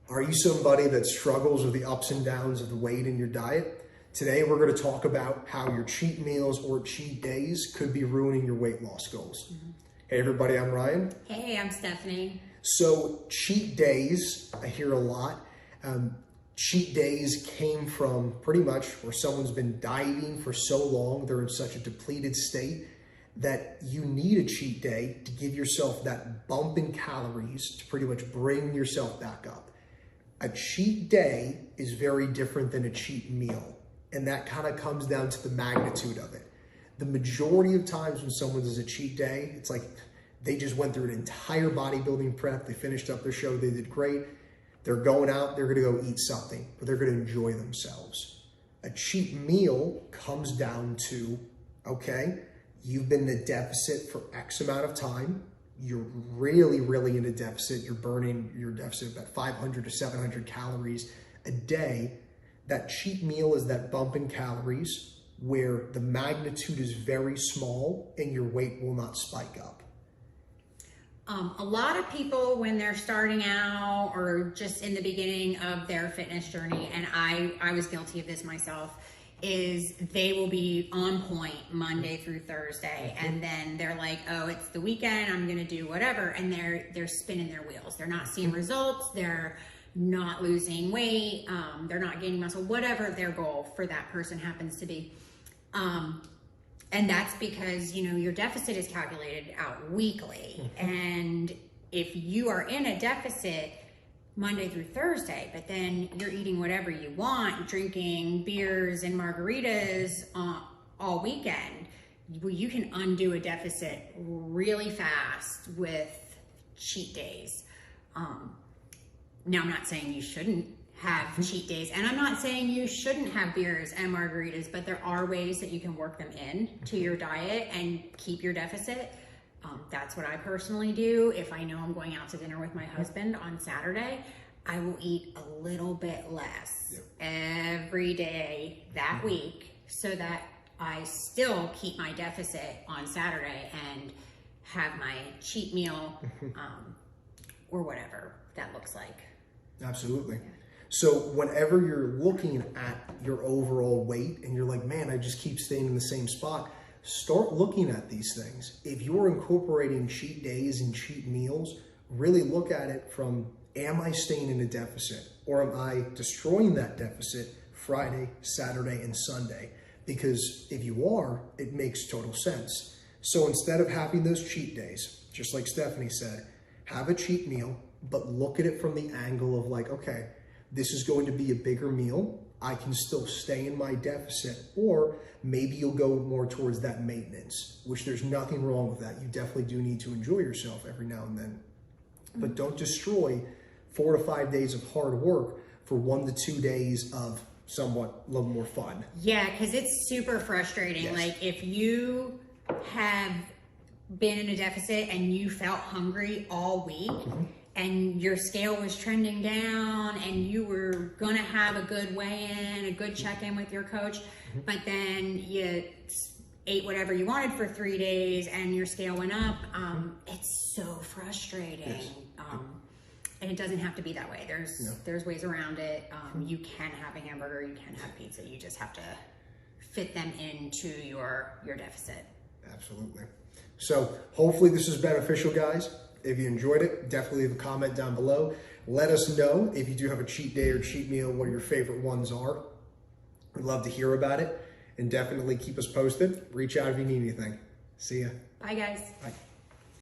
Are you somebody that struggles with the ups and downs of the weight in your diet? Today, we're going to talk about how your cheat meals or cheat days could be ruining your weight loss goals. Hey everybody, I'm Ryan. Hey, I'm Stephanie. So cheat days, I hear a lot. Cheat days came from pretty much where someone's been dieting for so long, they're in such a depleted state that you need a cheat day to give yourself that bump in calories to pretty much bring yourself back up. A cheat day is very different than a cheat meal, and that kind of comes down to the magnitude of it. The majority of times when someone does a cheat day, it's like they just went through an entire bodybuilding prep, they finished up their show, they did great, they're going out, they're gonna go eat something, but they're gonna enjoy themselves. A cheat meal comes down to, okay, you've been in a deficit for X amount of time, you're really in a deficit, you're burning your deficit about 500 to 700 calories a day. That cheat meal is that bump in calories where the magnitude is very small and your weight will not spike up. A lot of people, when they're starting out or just in the beginning of their fitness journey, and I was guilty of this myself, is they will be on point Monday through Thursday, and then they're like, oh, it's the weekend, I'm gonna do whatever, and they're spinning their wheels. They're not seeing results, they're not losing weight, they're not gaining muscle, whatever their goal for that person happens to be. And that's because, you know, your deficit is calculated out weekly, and if you are in a deficit Monday through Thursday, but then you're eating whatever you want, drinking beers and margaritas all weekend, well, you can undo a deficit really fast with cheat days. Now, I'm not saying you shouldn't have cheat days, and I'm not saying you shouldn't have beers and margaritas, but there are ways that you can work them in to your diet and keep your deficit. That's what I personally do. If I know I'm going out to dinner with my husband on Saturday, I will eat a little bit less every day that week so that I still keep my deficit on Saturday and have my cheat meal or whatever that looks like. Absolutely. So whenever you're looking at your overall weight and you're like, man, I just keep staying in the same spot, start looking at these things. If you're incorporating cheat days and cheat meals, really look at it from, am I staying in a deficit, or am I destroying that deficit Friday, Saturday, and Sunday? Because if you are, it makes total sense. So instead of having those cheat days, just like Stephanie said, have a cheat meal, but look at it from the angle of like, okay, this is going to be a bigger meal. I can still stay in my deficit, or maybe you'll go more towards that maintenance, which there's nothing wrong with that. You definitely do need to enjoy yourself every now and then, but don't destroy 4 to 5 days of hard work for 1 to 2 days of somewhat a little more fun. Yeah, because it's super frustrating. Yes. Like if you have been in a deficit and you felt hungry all week, and your scale was trending down and you were gonna have a good weigh-in, a good check-in with your coach, but then you ate whatever you wanted for 3 days and your scale went up, it's so frustrating. Yes. And it doesn't have to be that way. There's ways around it. You can have a hamburger, you can have pizza, you just have to fit them into your deficit. Absolutely. So hopefully this is beneficial, guys. If you enjoyed it, definitely leave a comment down below. Let us know if you do have a cheat day or cheat meal, what your favorite ones are. We'd love to hear about it, and definitely keep us posted. Reach out if you need anything. See ya. Bye, guys. Bye.